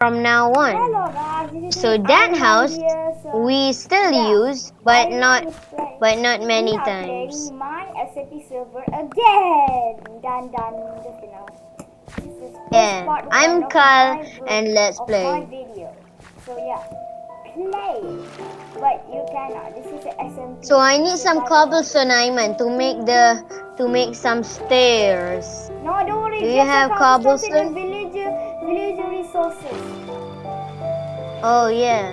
from now on. Hello guys, this is So that house here. So we still yeah, use, but not we many are times. playing my SMP server again. Done, just you know. This is first Yeah, part one I'm of Kyle, my and let's my play. video. So yeah, play. But you cannot. This is a SMP So I need some survival mode. cobblestone, Iman, to make some stairs. No, don't worry. Do you Just a have cobblestones in the cobblestone? village resources. Oh yeah.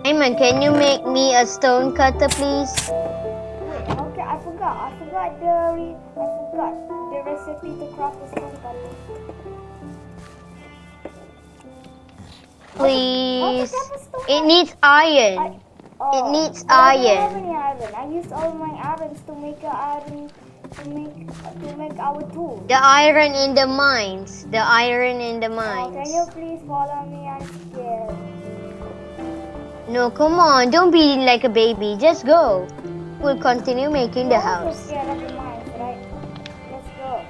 Iman, can you make me a stone cutter, please? Wait, okay, I forgot the recipe to craft the stone cutter. How to Please. craft a stone It cutter? needs iron. It Oh, needs but I don't have iron. any iron. I used all my irons to make our tool. The iron in the mines. The iron in the Oh, can you mines. please follow me? I'm scared. No, come on. Don't be like a baby. Just go. We'll continue making You're the also house. scared of the mines, right? Let's go.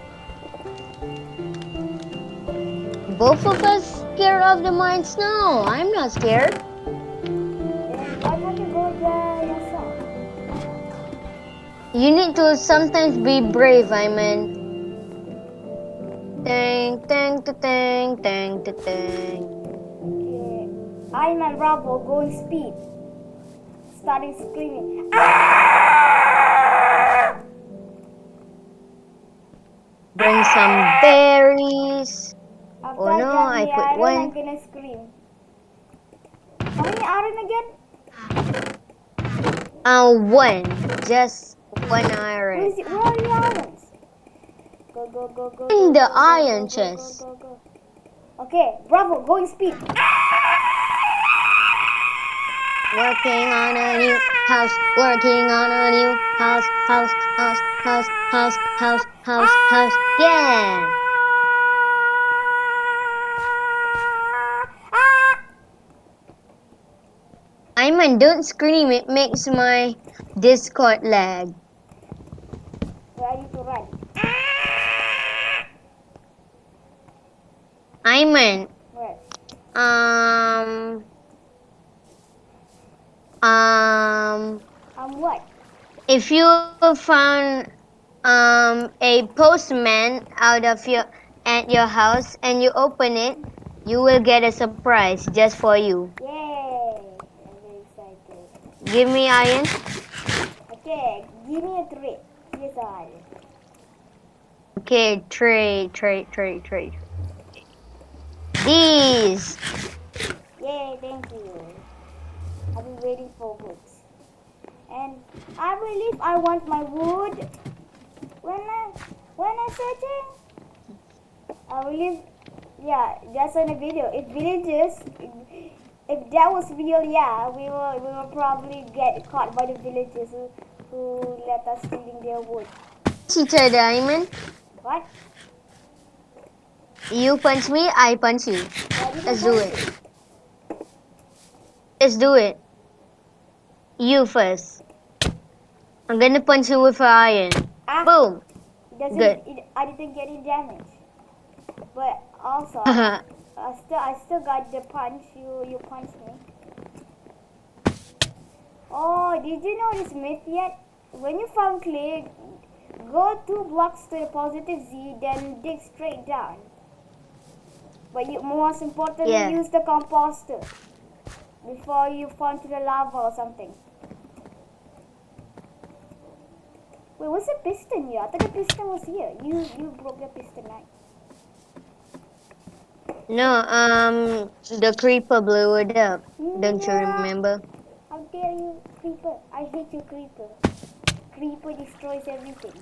Both of us scared of the mines? No, I'm not scared. Then why don't you go there yourself? You need to sometimes be brave, Iman. Tang, tang, ta, tang, tang, ta, tang. Okay. I'm and Bravo going speed. Starting screaming. Ah! Bring some berries. After Oh I no, got I the put iron, I'm one. gonna scream. How many iron again? One. Just one iron. Where are the irons? Go, go, go, go, In go, the go, go, iron go, go, go, chest. go, go. Okay, Bravo, going speed. Working on a new house. Working on a new house. House, house, house, house, house, house, house. Yeah. Iman, don't scream. It makes my Discord lag. Ready to run. Iman, Where? um, um, What? if you found a postman out of at your house and you open it, you will get a surprise just for you. Yay! I'm very excited. Give me iron. Okay, give me a trade. Yes, I. Okay, trade. These. Yay, thank you. I've been waiting for woods. And I believe I want my wood. When I searching, I believe, yeah, that's on the video. If that was real, yeah, we will probably get caught by the villagers who let us stealing their wood. Each other, Iman. What? You punch me, I punch you. I didn't Let's do punch it. you. Let's do it. You first. I'm gonna punch you with iron. Ah, Boom. Good. I didn't get any damage. But also, I still got the punch. You punched me. Oh, did you know this myth yet? When you found clay, go 2 blocks to the positive Z, then dig straight down. But most importantly, Yeah. use the composter before you fall into the lava or something. Wait, what's the piston here? I thought the piston was here. You broke the piston, right? No, the creeper blew it up. Don't you Yeah. remember? How dare you, creeper? I hate you, creeper. Creeper destroys everything.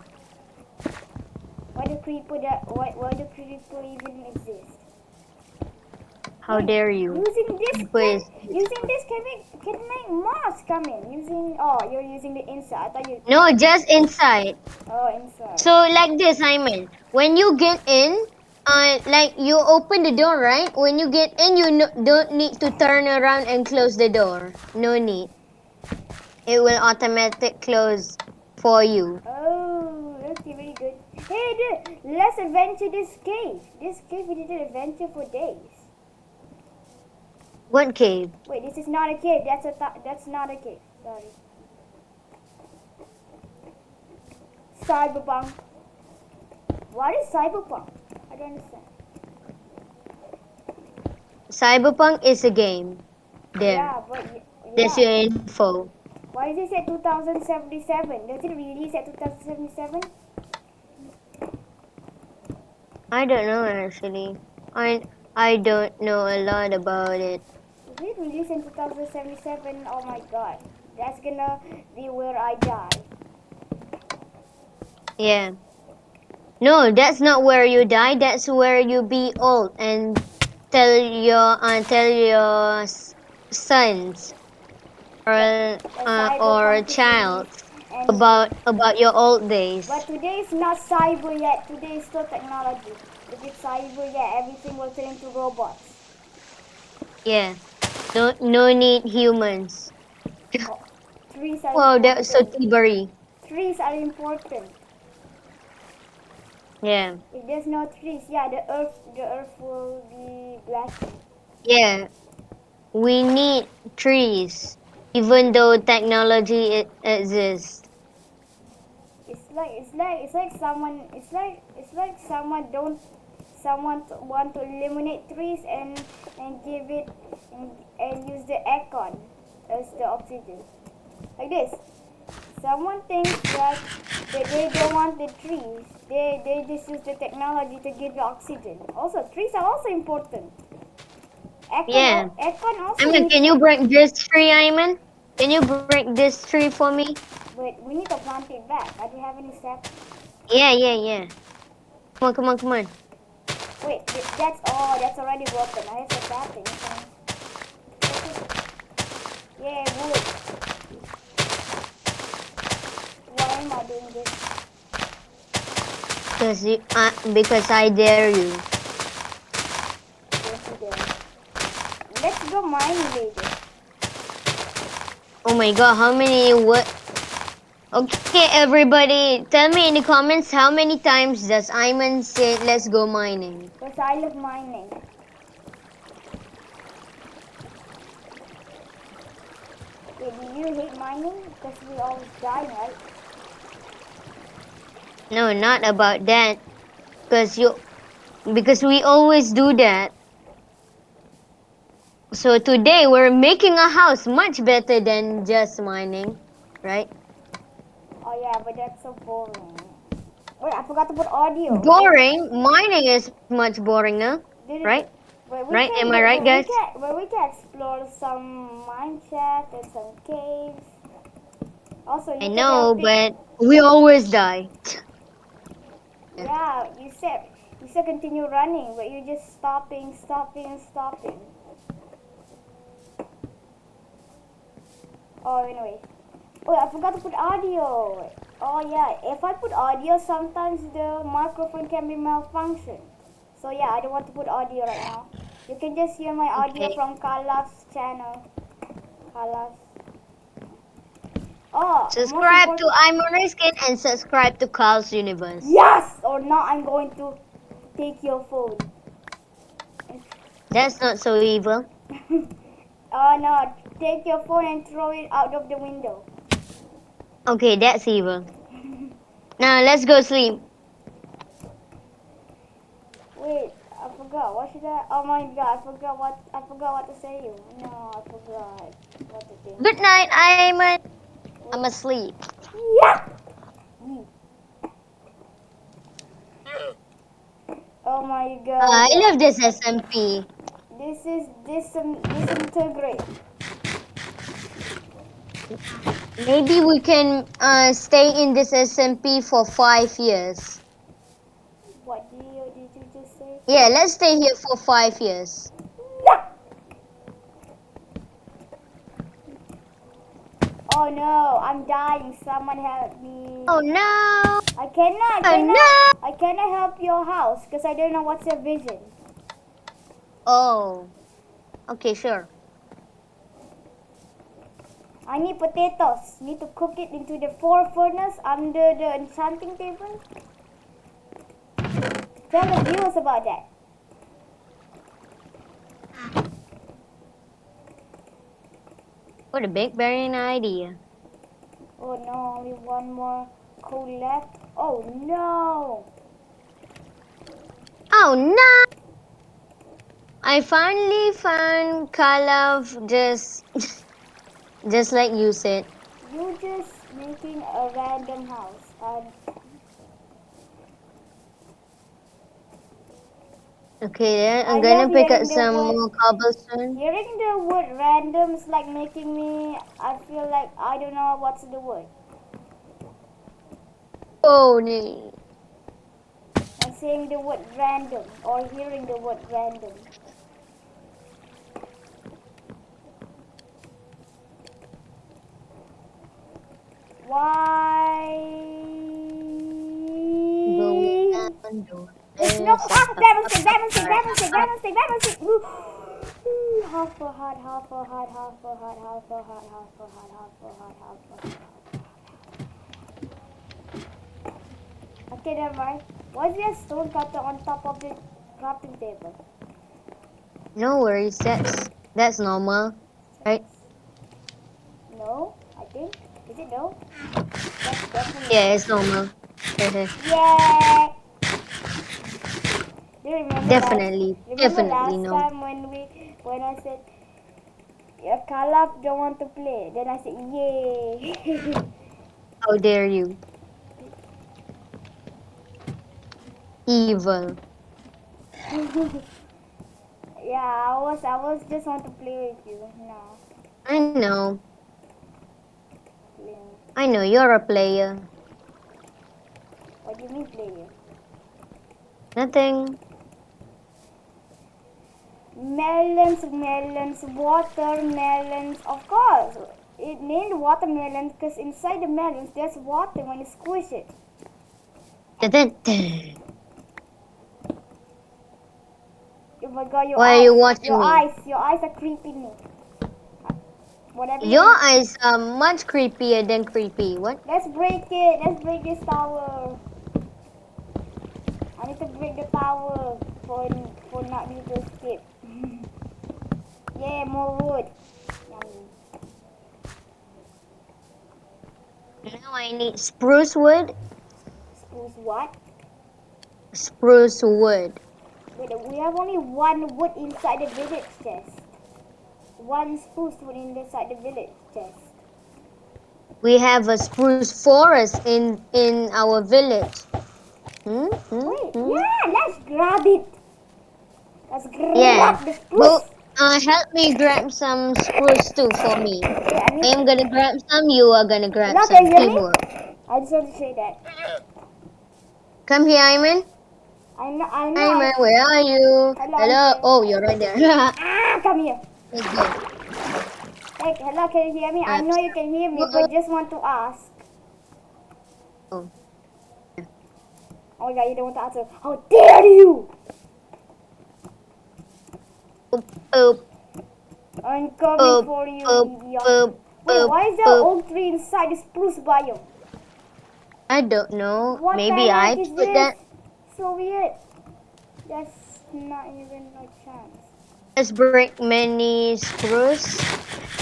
Why the creeper even exist? How dare you? Using this Please. can make moss come in. You're using the inside. I thought you. No, just inside. Oh, inside. So like this, Simon. When you get in, like you open the door, right? When you get in, you don't need to turn around and close the door. No need. It will automatic close for you. Oh, okay, very good. Hey, dude, let's adventure this cave. This cave we didn't adventure for days. What cave? Wait, this is not a cave. That's not a cave. Sorry. Cyberpunk. What is cyberpunk? I don't understand. Cyberpunk is a game. There. Yeah, but That's yeah. your info. Why does it say 2077? Does it release at 2077? I don't know actually. I don't know a lot about it. If it release in 2077, oh my god, that's gonna be where I die. Yeah. No, that's not where you die. That's where you be old and tell your sons A or cyberpunk is child released, and about your old days. but today is not cyber yet. Today is still technology. If it's cyber yet, everything will turn into robots. Yeah. No need humans. Oh, trees are Wow, that's so important. tibbery. Trees are important. Yeah. If there's no trees, yeah, the earth will be blackened. Yeah. We need trees, even though technology exists. It's like someone don't want to eliminate trees and give it and use the aircon as the oxygen. Like this. Someone thinks that they don't want the trees. They just use the technology to give you oxygen. Also, trees are also important. Yeah. Aircon also Ayman, needs. can you break this tree, Ayman? Can you break this tree for me? Wait, we need to plant it back. I don't have any sap. Yeah. Come on. Wait, that's already broken. I have the sapling. Yeah, wood. Why am I doing this? Because I dare you. Don't you dare. Let's go mining later. Oh my god, how many what? Okay, everybody, tell me in the comments how many times does Ayman say let's go mining? Because I love mining. Wait, do you hate mining? Because we always die, right? No, not about that. Because we always do that. So today we're making a house much better than just mining, right? Oh yeah, but that's so boring. Wait, I forgot to put audio. Boring. Mining is much boring, no? Did Right? it? But we Right? can, Am I but, right, but we guys? can, but we can explore some mine shaft and some caves. Also, I look at know, the but we always die. yeah. You said continue running, but you're just stopping. Oh, anyway. Oh, I forgot to put audio. Oh yeah, if I put audio, sometimes the microphone can be malfunction. So yeah, I don't want to put audio right now. You can just hear my audio Okay. from Kalaf's channel. Kalaf. Oh, most Subscribe to important. Ayman Skin and subscribe to Carl's Universe. Yes! Or now I'm going to take your phone. That's not so evil. Oh no, take your phone and throw it out of the window. Okay, that's evil. Now let's go sleep. Wait, I forgot. What should I? Oh my god, I forgot what to say you. No, I forgot what to think. Good night, Ayman. I'm asleep. Yeah. Oh my I god. love this SMP. This is disintegrate. Maybe we can stay in this SMP for 5 years. What did you just say? Yeah, let's stay here for 5 years. Yeah. Oh no, I'm dying. Someone help me. Oh no! I cannot, Oh no! I cannot help your house because I don't know what's your vision. Oh. Okay, sure. I need potatoes. Need to cook it into the 4 furnace under the enchanting table. Tell the viewers about that. What a big brain idea. Oh no, only one more coal left. Oh no! Oh no! I finally found Kalav just like you said. You just making a random house. Okay, then I'm I love gonna pick up hearing the some word. more cobblestone. Hearing the word random is like making me. I feel like I don't know what's the word. Oh, nee. I'm saying the word random or hearing the word random. Going Why? down, door. There's no There's diamond stick, diamond stick, diamond stick, diamond stick, diamond stick. Ooh, half a heart, half a heart, half a heart, half a heart, half a heart, half a heart, half a heart. Okay, never mind. Why is there a stone cutter on top of the crafting table? no worries. That's normal, right? No, I think. Is it no? That's definitely Yeah, no. it's normal. Yeah. Do you remember Definitely, definitely last no. time when I said your Kalaf don't want to play? Then I said yay. How dare you? Evil. Yeah, I was just want to play with you. No, I know. playing. I know you're a player. What do you mean player? Nothing. Melons, melons, watermelons. Of course, it named watermelons because inside the melons there's water when you squish it. Dun-dun-dun. Oh my god, Why are you watching me? your eyes are creeping me. Whatever you Your want. eyes are much creepier than creepy. What? Let's break it. Let's break this tower. I need to break the tower for not me to escape. Yeah, more wood. Yummy. Now I need spruce wood. Spruce what? Spruce wood. Wait, we have only one wood inside the village chest. One spruce wood inside the village chest. We have a spruce forest in our village. Wait, Hmm. yeah, let's grab it. Let's Yeah. grab the Go. spruce. Help me grab some spruce too for me. Wait, I I need am to. gonna grab some. You are gonna grab Hello, can some. you hear me? Teamwork. I just want to say that. Come here, Ayman. I know, Ayman, where are you? hello, I'm Hello. here. Oh, you're right there. Come here. Let's go. Hey, hello, can you hear me? I Grab know you some can hear me, wood. but just want to ask. Oh. Oh my god, you don't want to answer. How dare you! Oop, oop, I'm coming oop, for you, oop, idiot. oop, Wait, oop, why is there oop. oak tree inside the spruce biome? I don't know. What the Maybe heck I is put this? that. So weird. There's not even a chance. Let's break many spruce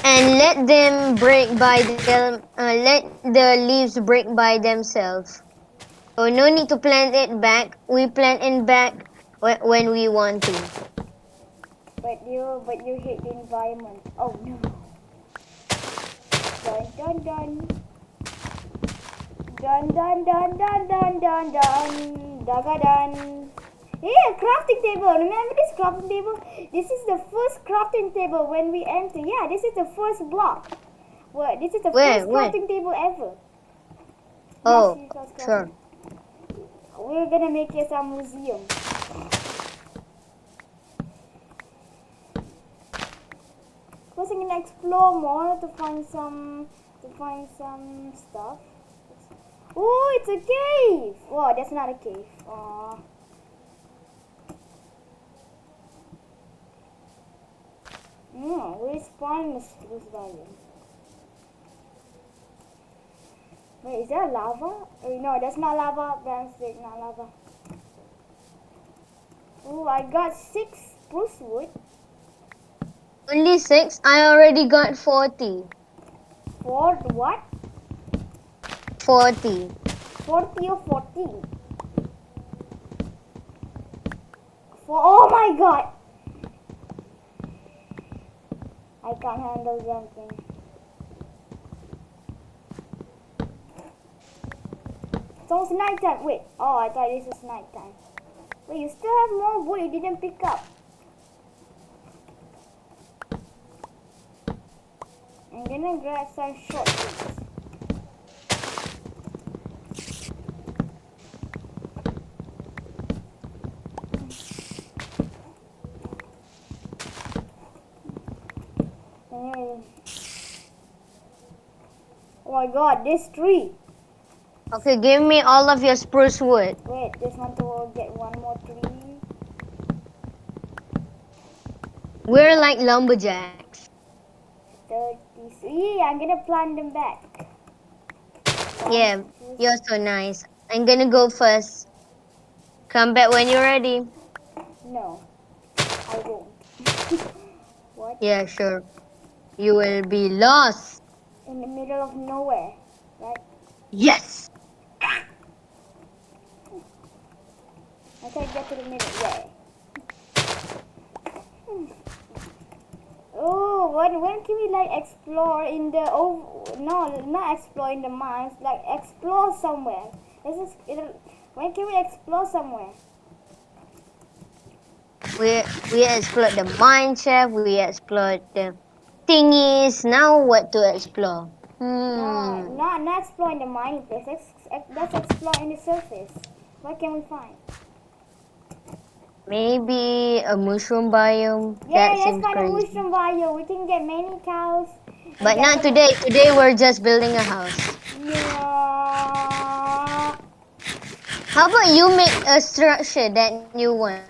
and let them break by them. Let the leaves break by themselves. So no need to plant it back. We plant it back when we want to. But you hate the environment. Oh no. Dun dun dun. Dun dun dun dun dun dun dun. Daga dun. Yeah, crafting table. Remember this crafting table? This is the first crafting table when we enter. Yeah, this is the first block. What? This is the Where? first Where? crafting table ever. Yes, Oh, this was crafting. sure. We're gonna make it a museum. Because I'm gonna explore more to find some stuff. Oh, it's a cave! Whoa, that's not a cave. No, we're spawning the spruce biome. Wait, is there lava? No, that's not lava. That's not lava. Oh, I got 6 spruce wood. Only 6? I already got 40. What? 40. 40 or 14? Oh my god! I can't handle jumping. It's almost nighttime. Wait. Oh, I thought this was nighttime. Wait, you still have more wood you didn't pick up. I'm gonna grab some short things. Oh my god, this tree. Okay, give me all of your spruce wood. Wait, just want to get one more tree. We're like lumberjacks. 33. I'm gonna plant them back. Yeah, you're so nice. I'm gonna go first. Come back when you're ready. No, I won't. What? Yeah, sure. You will be lost. In the middle of nowhere, right? Yes. I can get to the middle. Yeah. Oh, when can we like explore in the no, not explore in the mines, like explore somewhere. When can we explore somewhere? We explored the mine shaft. We explored the thingies. Now what to explore? No, not explore in the mining place. Let's explore in the surface. What can we find? Maybe a mushroom biome. Yeah, That let's seems find a crazy. mushroom bio. We can get many cows. And But get not some. today. Today we're just building a house. Yeah. How about you make a structure that you want?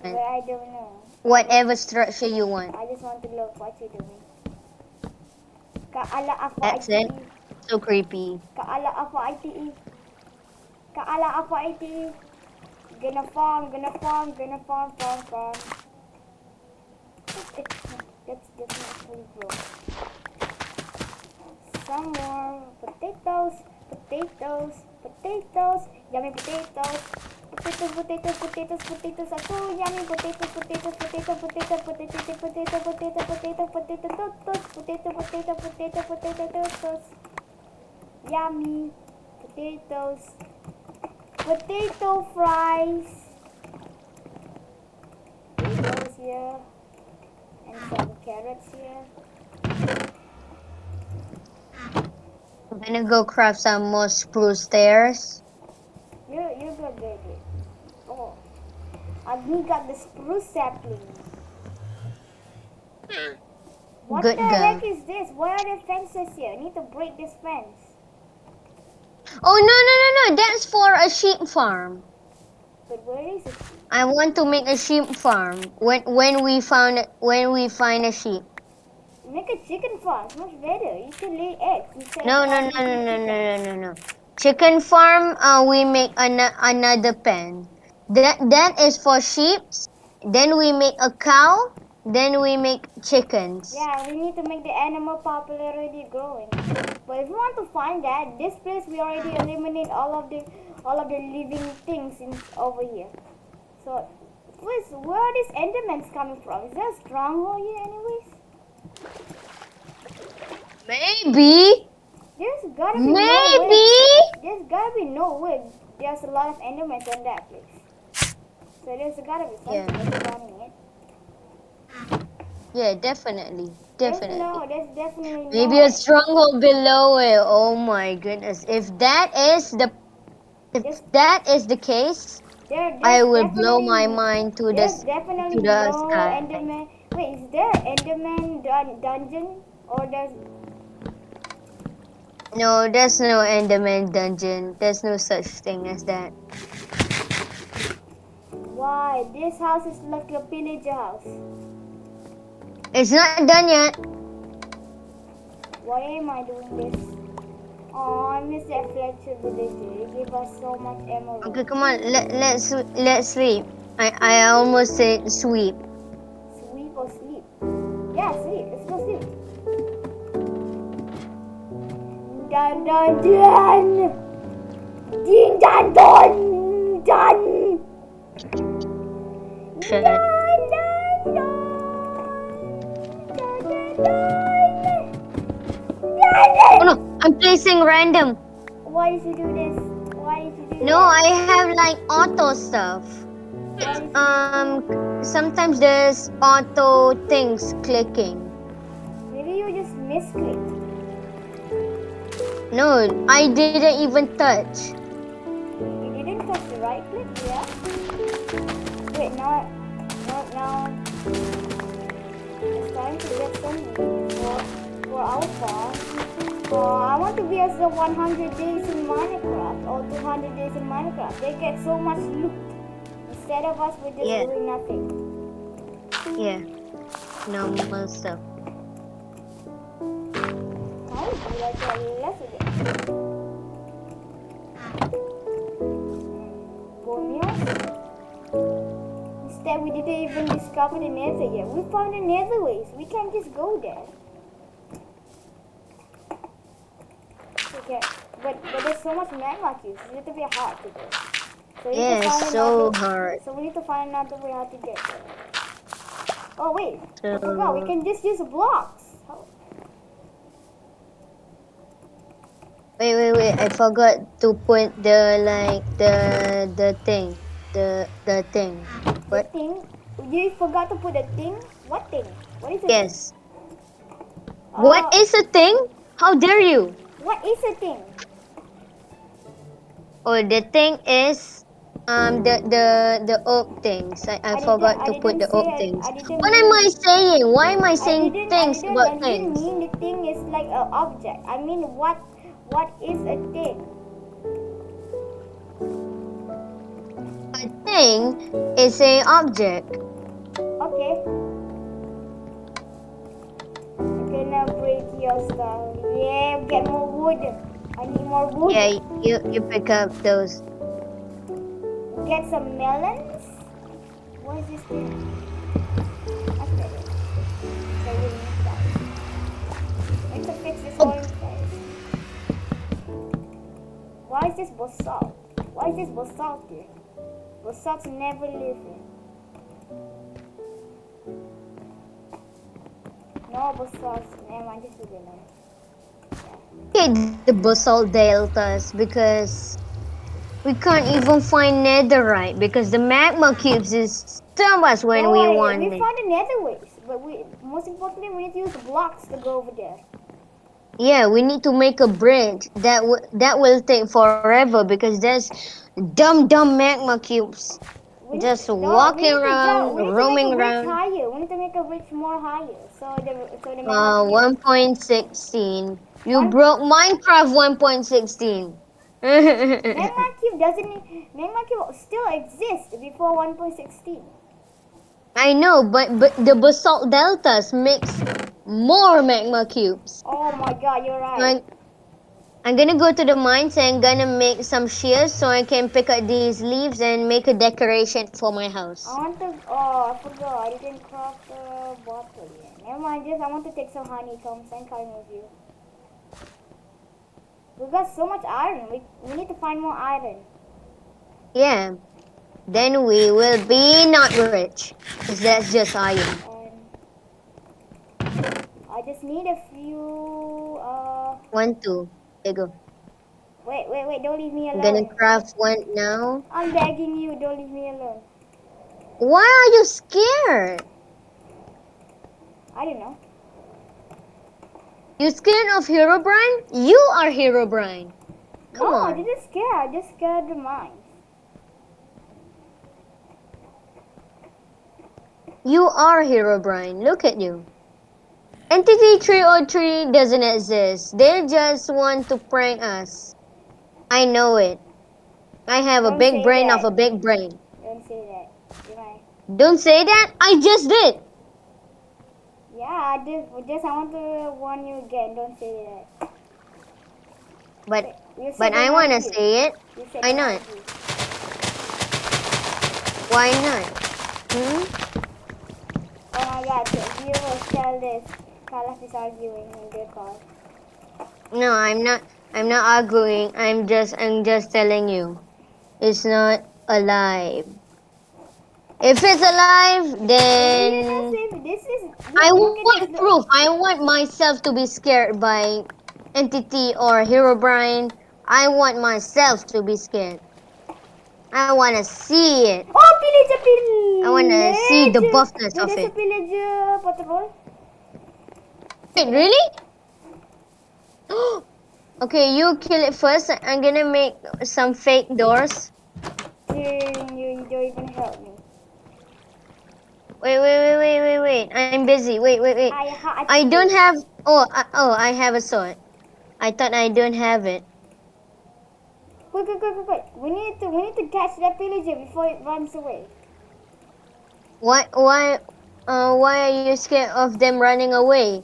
But I don't know. Whatever structure you want. I just want to look what you're doing. Kaala apa That's it. ITE? So creepy. Kaala apa ITE? Kaala apa ITE? Gonna farm, farm. That's not fully grown. Some more potatoes. Yummy potatoes. Potatoes. Aku yummy potatoes. Yummy potatoes. Potato fries. Potatoes here. And some carrots here. I'm gonna go craft some more spruce stairs. You're good. Oh, we got the spruce sapling. What Good the girl. heck is this? Why are there fences here? I need to break this fence. Oh no! That's for a sheep farm. But where is it? I want to make a sheep farm. When we find a sheep. Make a chicken farm. It's much better. You can lay eggs instead No. of chicken. Chicken farm. We make another pen. That is for sheep. Then we make a cow. Then we make chickens. Yeah, we need to make the animal popularity growing. But if you want to find that, this place we already eliminate all of the living things over here. So, please, where are these endermans coming from? Is there a stronghold here, anyways? Maybe. There's gotta be Maybe. There's gotta be no way. There's a lot of endermans on that place. So there's gotta be something that's running it. Yeah, definitely. There's definitely Maybe no. a stronghold below it. Oh my goodness! If that is the case, I will blow my mind to There's the definitely no sky. enderman. Wait, is there enderman dungeon or there's? No, there's no Enderman dungeon. There's no such thing as that. Why? This house is like a pillager house. It's not done yet. Why am I doing this? Oh, I miss that Fletcher villager. They gave us so much emerald. Okay, come on. Let's sleep. I almost said sweep. Sweep or sleep? Yeah, sleep. Let's go sleep. Dun dun dun! Ding dun dun dun! Shit. Dun dun dun! Dun dun dun! Dun dun! Oh no, I'm placing random. Why did you do this? Why did you do No, that? I have like auto stuff. Why did you Sometimes there's auto things clicking. Maybe you just misclicked. No, I didn't even touch. You didn't touch the right click, yeah? Wait, now it's time to get some meat for our farm. I want to be as the 100 days in Minecraft or 200 days in Minecraft. They get so much loot. Instead of us, we're just Yeah. doing nothing. Yeah, normal stuff. How would you like that less of it? Bone meals? Instead, we didn't even discover the nether yet. We found the nether ways. We can't just go there. Okay, but there's so much magma cubes. It's a little bit hard to do. So we need Yeah, to find so another. hard. So we need to find another way how to get there. Oh wait, I So forgot. We can just use blocks. Oh. wait. I forgot to put the thing. The thing. The What? thing. You forgot to put the thing. What thing? What is the thing? Yes. What is a thing? How dare you? What is a thing? Oh, the thing is the oak things. I forgot to put the oak things. I didn't What am mean. I saying? Why am I saying things I about didn't things? mean the thing is like an object. I mean what is a thing? A thing is a object. Okay. Okay, now break your stuff. Yeah, get more wood. I need more wood. Yeah, you pick up those. Get some melons. What is this thing? That's better. So we need that. I need to fix this Oh, orange guys. Why is this basalt? Why is this basalt here? Basalt's never living. No basalt. Never mind, just leave it alone. okay, the basalt deltas because we can't even find netherite because the magma cubes is stop us when Don't we worry, want we it. found the nether ways, but most importantly we need to use blocks to go over there. Yeah, we need to make a bridge. That will take forever because there's dumb magma cubes just We walking need to around, jump. We need to make a roaming bridge around. higher. We need to make a bridge more higher, so the magma cube. 1.16. You One broke Minecraft 1.16. magma cube magma cube still exists before 1.16. I know, but the basalt deltas makes more magma cubes. Oh my god, you're So right. I'm gonna go to the mines and gonna make some shears so I can pick up these leaves and make a decoration for my house. I want to. Oh, I forgot. I didn't craft the bottle yet. Never mind. I want to take some honeycombs and come with you. We got so much iron. We need to find more iron. Yeah. Then we will be not rich. Because that's just iron. I just need a few. 1, 2. There you go. Wait! Don't leave me I'm gonna alone. craft one now. I'm begging you. Don't leave me alone. Why are you scared? I don't know. You scared of Herobrine? You are Herobrine. Come No, on. I didn't scare. I just scared the mines. You are Herobrine. Look at you. Entity 303 doesn't exist. They just want to prank us. I know it. I have a Don't big say brain of that. a big brain. Don't say that. You might. Don't say that. I just did. Yeah, I want to warn you again. Don't say that. But You said but I don't wanna argue. say it. You said Why don't not? argue. Why not? Hmm? Oh my god, the viewers tell this. Carlos is arguing in their car. No, I'm not. I'm not arguing. I'm just telling you. It's not alive. If it's alive, We are not then safe. This is I look at this. want Look. proof. I want myself to be scared by Entity or Herobrine. I want myself to be scared. I want to see it. Oh, pillager, I want to see the pillager. buffness Dude, of there's a it. pillager patrol. Wait, really? Okay, you kill it first. I'm gonna make some fake doors. You don't even help me. Wait. I'm busy. Wait. I I don't have. I have a sword. I thought I don't have it. Quick. We need to catch that pillager before it runs away. Why are you scared of them running away?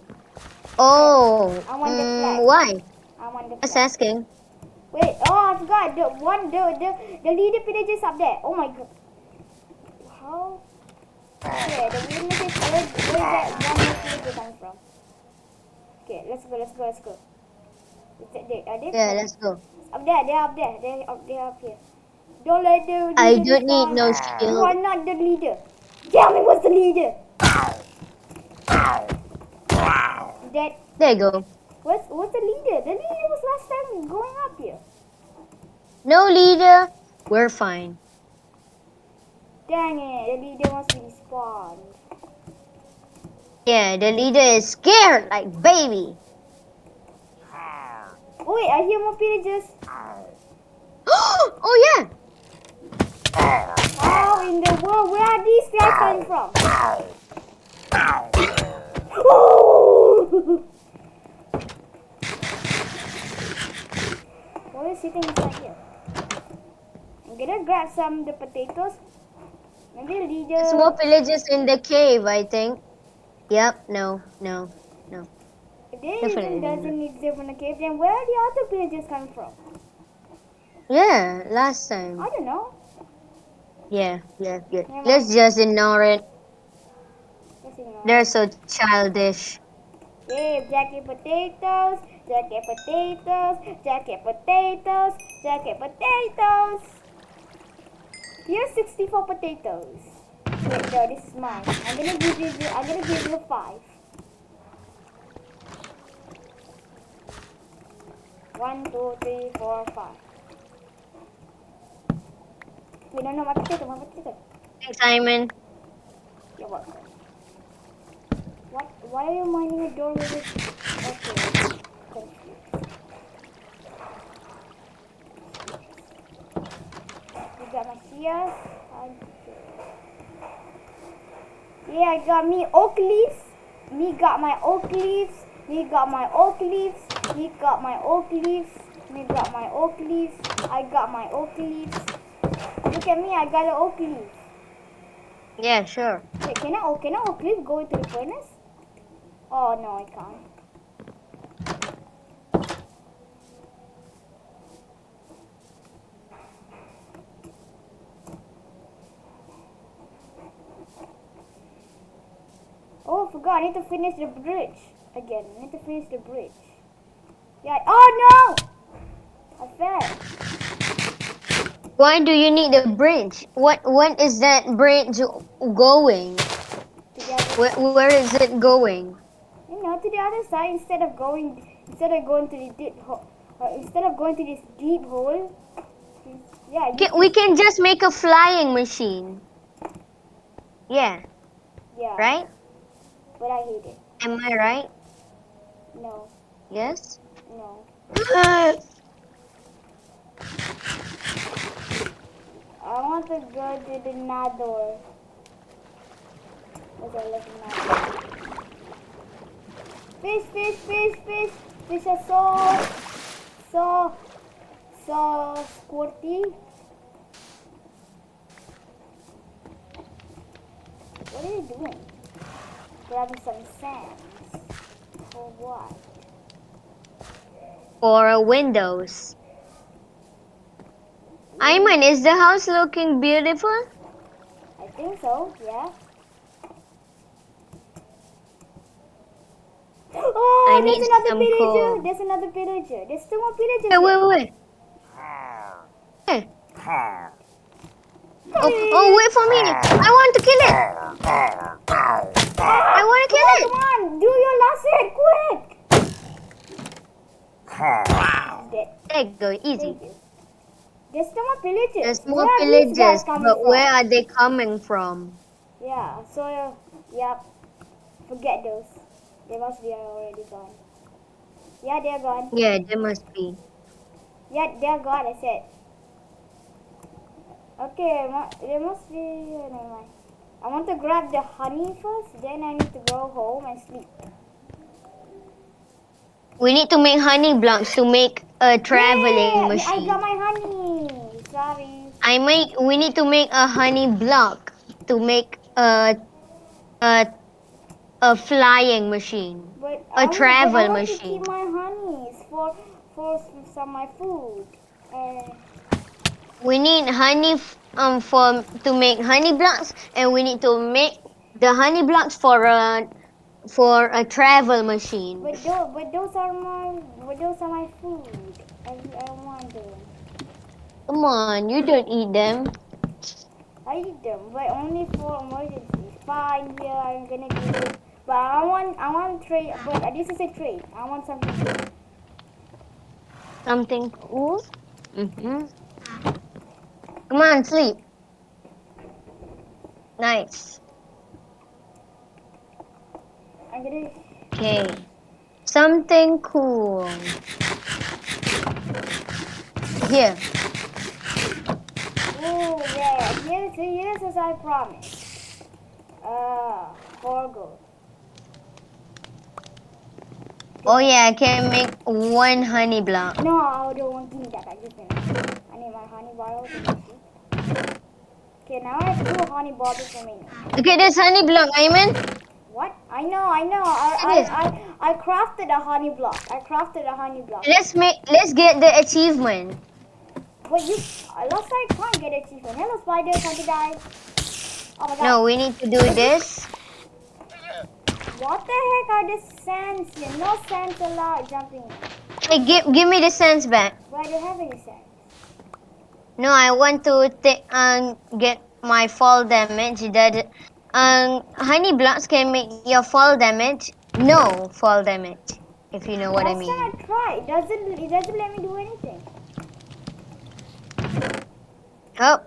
Okay. Oh, I want the flag. why? I want the Just flag. asking. Wait, oh, I forgot. The leader pillager's up there. Oh my god. How? Okay, the witness is where that one more pillager comes from. Okay, let's go. Are they Yeah, coming? let's go. Up there, they're up there. They're up here. Don't let the I leader don't need respond. no You are shield. not the leader. Tell me what's the leader. That There you go. what's the leader? The leader was last time going up here. No leader. We're fine. Dang it, the leader wants to respawn. Yeah, the leader is scared like baby. Oh wait, I hear more pillagers. Oh yeah. How in the world? Where are these guys coming from? Oh! Why are you sitting inside here? I'm gonna grab some of the potatoes. Maybe the There's more leader. villages in the cave, I think. Yep. No. If the leader Definitely not. doesn't exist in the cave, then where are the other villagers coming from? Yeah, last I time. don't know. Yeah. Never mind. Let's just ignore it. Let's ignore They're it. so childish. Yeah, jacket potatoes, jacket potatoes, jacket potatoes, jacket potatoes. Here's 64 potatoes. Wait, no, this is mine. I'm gonna give you 5. 1, 2, 3, 4, 5. Wait, no, my potato. Thanks, Simon. You're welcome. What? Why are you mining a door with this? Okay, confused. You got my shears? Yeah, I got me oak leaves. Me got my oak leaves. Me got my oak leaves. Me got my oak leaves. Me got my oak leaves. I got my oak leaves. Look at me, I got an oak leaf. Yeah, sure. Wait, can I oak leaf go into the furnace? Oh no, I can't. Oh, I forgot. I need to finish the bridge again. I need to finish the bridge. Yeah. Oh no! I fell. Why do you need a bridge? When is that bridge going? To the other side. Where is it going? You know, to the other side instead of going to the deep hole. Instead of going to this deep hole. Yeah. We can just make a flying machine. Yeah. Yeah. Right? But I hate it. Am I right? No. Yes. No. I want to go to the Nador. Because I love the Nador. Fish. Fish are so squirty. What are you doing? Grabbing some sand. For what? For windows. Ayman, is the house looking beautiful? I think so, yeah. I I there's need another some pillager. coal. There's another pillager. There's two more pillagers Wait, here. wait. Hey. Come Oh, wait for me. I want to kill it. I want to kill it. Come on. Do your last hit, quick. He's dead. There you go, easy. Thank you. There's no more pillagers. There's more Where are these guys pillagers, coming but from? where are they coming from? Yeah, so, yep. Forget those. They must be already gone. Yeah, they're gone. Yeah, there must be. Yeah, they're gone, I said. Okay, there must be... Never mind. I want to grab the honey first, then I need to go home and sleep. We need to make honey blocks to make a traveling I machine. got my honey. Sorry. We need to make a honey block to make a flying machine. But A I travel want to machine. keep my honeys for some my food. We need honey to make honey blocks, and we need to make the honey blocks for a travel machine. But those are my food. I want them. Come on, you don't eat them. I eat them, but only for emergencies. Fine, here I'm gonna do this. But I want trade. But this is a trade. I want something good. Something cool. Come on, sleep. Nice. I'm gonna. Okay. Something cool. Here. Oh yeah, here's as I promised. 4 gold. Oh yeah, I can make one honey block. No, I don't want to give me that. I need my honey bottles. Okay, now I have 2 honey bottles remaining. Okay, this honey block, Ayman. What? I know. I crafted a honey block. Let's get the achievement. Wait, last I can't get achievement. Hello, spider, time to die. Oh my god. No, we need to do this. What the heck are the sands here? No sands allowed jumping. Hey, give me the sands back. But I don't have any sands. No, I want to get my fall damage. That honey blocks can make your fall damage. No fall damage, if you know what I mean. Last time I tried, it doesn't let me do anything. Oh.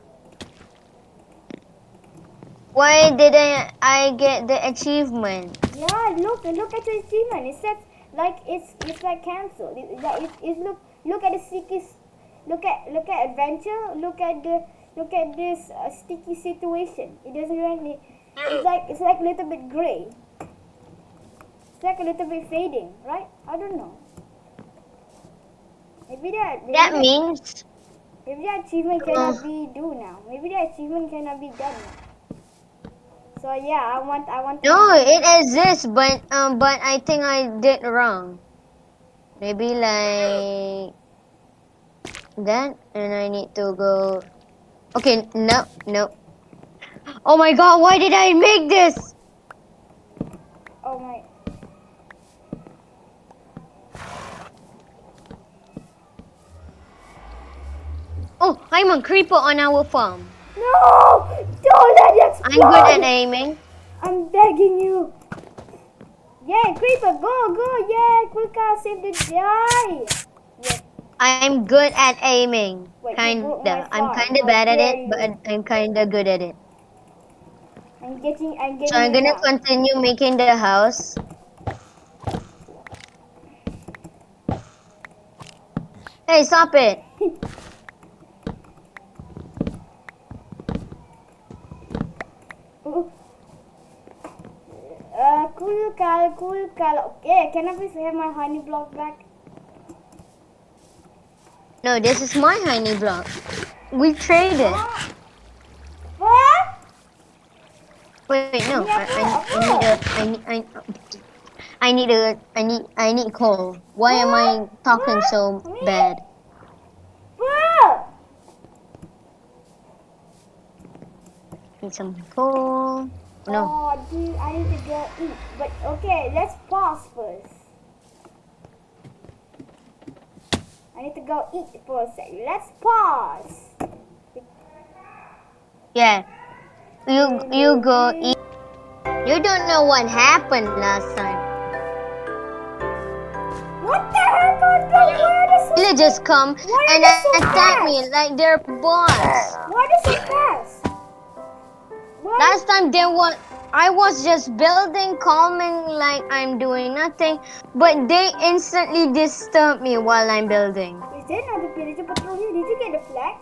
Why didn't I get the achievement? Yeah, look at your achievement. It says like it's like cancelled. Look at the sticky. Look at adventure. Look at this sticky situation. It doesn't really. It's like a little bit gray. It's like a little bit fading, right? I don't know. Maybe That means. Maybe the achievement cannot be done now. Maybe the achievement cannot be done now. So yeah, I want. No, it exists, but I think I did wrong. Maybe like that, and I need to go. Okay, no. Oh my God! Why did I make this? Oh my. Oh, I'm a creeper on our farm. No! Don't let it explode! I'm good at aiming. I'm begging you. Yeah, creeper, go! Yeah, quicker, save the guy. Yeah. I'm good at aiming. Wait, you broke my Kinda. I'm farm. kinda How bad at dare it, you. but I'm kinda good at it. I'm getting So I'm you gonna down. continue making the house. Hey, stop it! Cool cal. Okay, can I please have my honey block back? No, this is my honey block. We traded. What? Wait, no. I need coal. Why am I talking so bad? Need some coal. No. Oh, dude, I need to go eat. But okay, let's pause first. to go eat for a second. Let's pause. Yeah. You go eat. You don't know what happened last time. What the heck are the where Villagers come and they so attack me fast? like they're boss. Why are they so fast? Last time I was just building, calming like I'm doing nothing, but they instantly disturb me while I'm building. Is there another villager patrol here? Did you get the flag?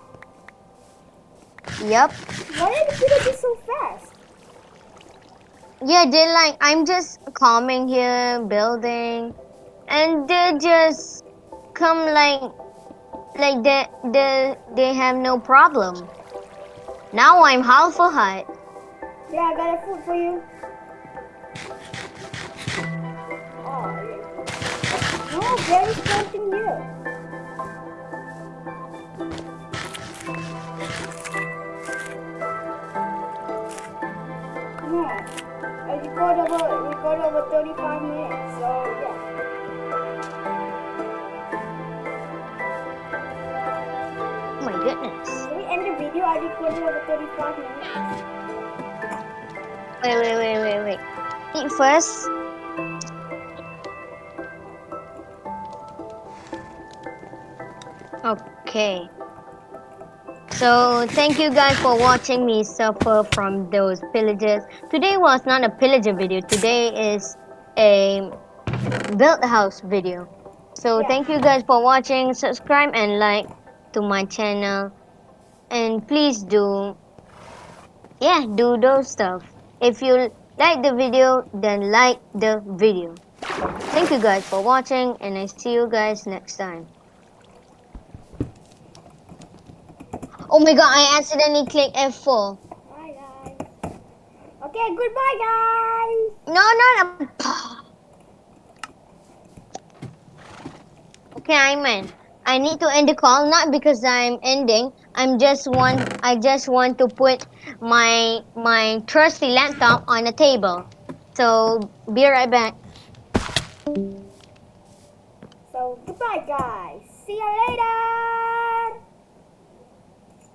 Yep. Why are the villagers so fast? Yeah, they're like, I'm just calming here, building, and they just come like they have no problem. Now I'm half a hut. Yeah, I got a food for you. Oh, yeah. No, Gary's planting here. Yeah. We got over 35 minutes, so yeah. Oh my goodness. Can we end the video? I recorded over 35 minutes. Wait. Eat first. Okay. So thank you guys for watching me suffer from those pillages. Today was not a pillager video. Today is a build house video. So Yeah. thank you guys for watching. Subscribe and like to my channel. And please do those stuff. If you like the video, then like the video. Thank you guys for watching, and I see you guys next time. Oh my god, I accidentally clicked F4. Bye, guys. Okay, goodbye, guys. No. Okay, Aimans. I need to end the call, not because I'm ending. I just want to put my trusty laptop on the table. So be right back. So, goodbye, guys. See you later.